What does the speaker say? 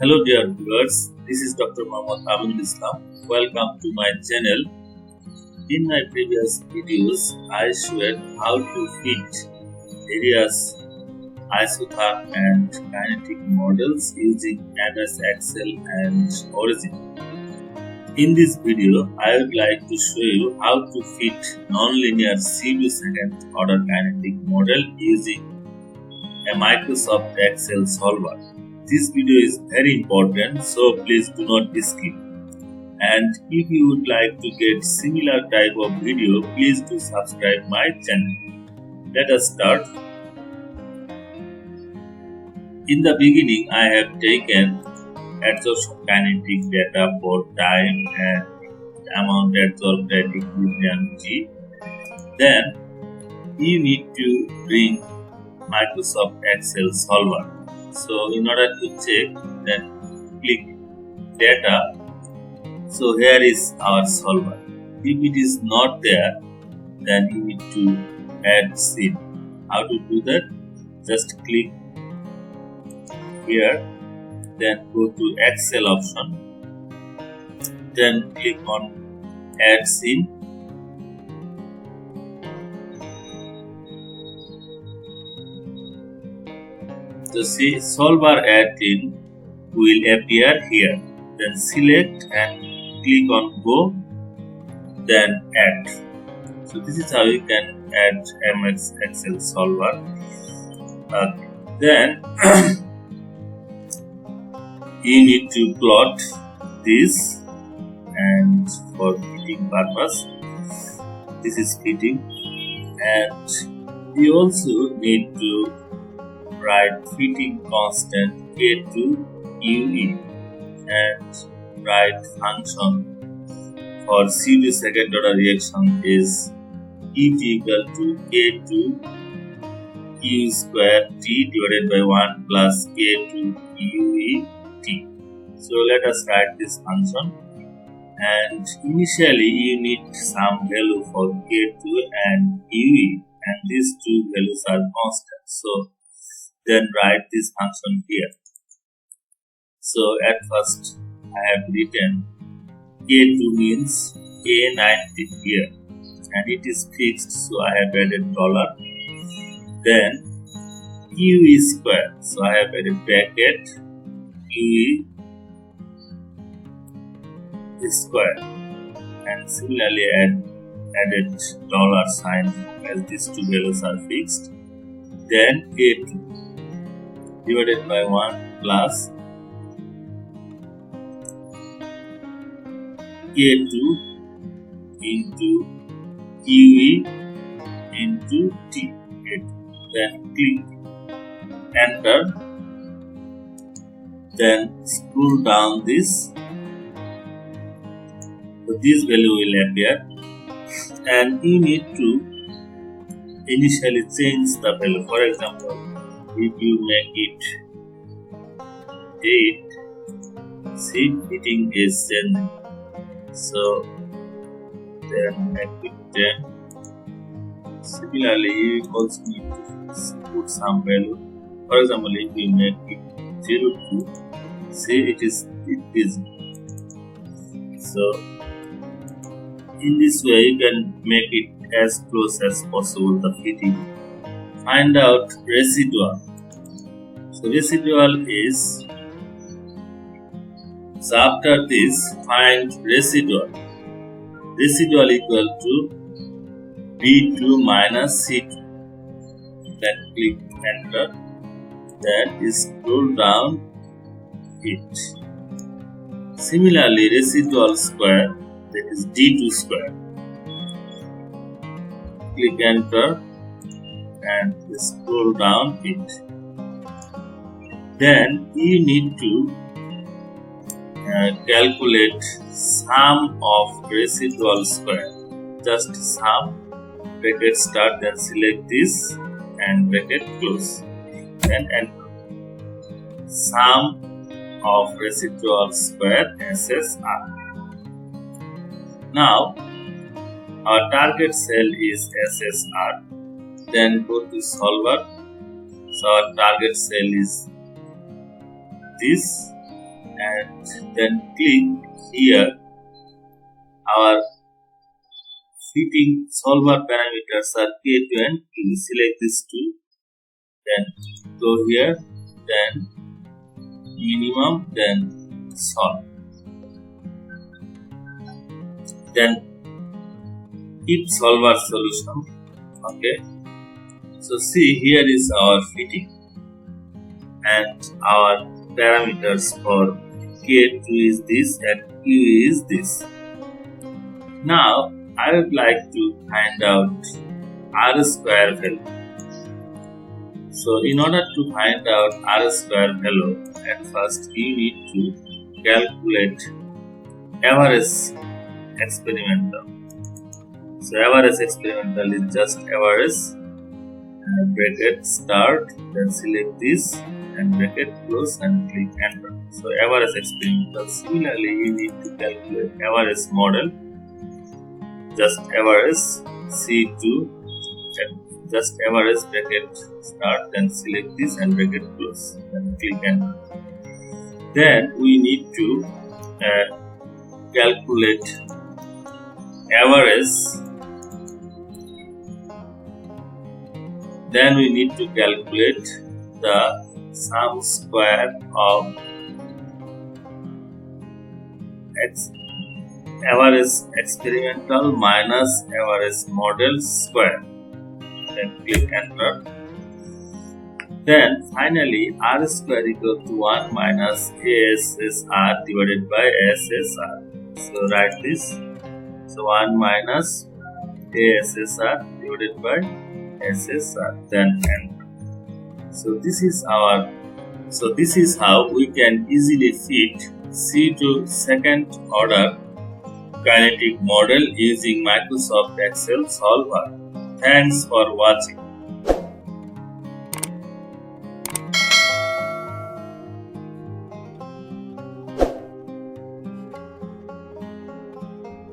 Hello dear viewers, this is Dr. Mohammad Aminulchem. Welcome to my channel. In my previous videos, I showed how to fit various isotherm and kinetic models using MS Excel and Origin. In this video, I would like to show you how to fit nonlinear pseudo second order kinetic model using a Microsoft Excel solver. This video is very important, so please do not skip. And if you would like to get similar type of video, please do subscribe my channel. Let us start. In the beginning, I have taken adsorption kinetic data for time and amount adsorbed at equilibrium T. Then you need to bring Microsoft Excel solver. So in order to check, then click data. So here is our solver. If it is not there, then you need to add scene. How to do that? Just click here, then go to Excel option, then click on add scene. So see, solver add in will appear here. Then select and click on go, then add. So this is how you can add MS Excel solver. Then you need to plot this, and for fitting purpose, this is fitting, and you also need to write fitting constant K2 UE and write function for pseudo second order reaction is E equal to K2 U square T divided by 1 plus K2 UE T. So let us write this function, and initially you need some value for K2 and UE, and these two values are constant. So then write this function here. So at first I have written K2 means K90 here, and it is fixed, so I have added dollar. Then QE square, so I have added bracket QE square, and similarly added dollar sign as these two values are fixed. Then K2 divided by 1 plus K2 into QE into T. Then click enter. Then scroll down this. So this value will appear, and you need to initially change the value. For example, if you make it 8, see fitting is changing. So then make it 10. Similarly, you also need to put some value. For example, if you make it 02, see it is busy. So in this way you can make it as close as possible the fitting. Find out residual. So residual is, so after this find residual. Residual equal to B2 minus C2. Then click enter. Then scroll down it. Similarly, residual square, that is D2 square. Click enter and scroll down it. Then you need to calculate sum of residual square. Just sum, bracket start, then select this and bracket close. Then enter. Sum of residual square SSR. Now our target cell is SSR. Then go to solver. So our target cell is this, and then click here. Our fitting solver parameters are K2 and Q. Select these two, then go here, then minimum, then solve. Then keep solver solution. Okay. So see, here is our fitting and our parameters for K2 is this and Q is this. Now I would like to find out R square value. So in order to find out R square value, at first you need to calculate average experimental. So average experimental is just average, bracket start, then select this and bracket close and click enter. So average experimental. Similarly, you need to calculate average model, just average C2, just average bracket start, then select this and bracket close, then click enter. Then we need to calculate average. Then we need to calculate the sum square of average experimental minus average model square. Then click enter. Then finally R square equal to 1 minus ASSR divided by SSR. So write this. So 1 minus ASSR divided by SSR, then enter. So this is how we can easily fit Pseudo second order kinetic model using Microsoft Excel solver. Thanks for watching.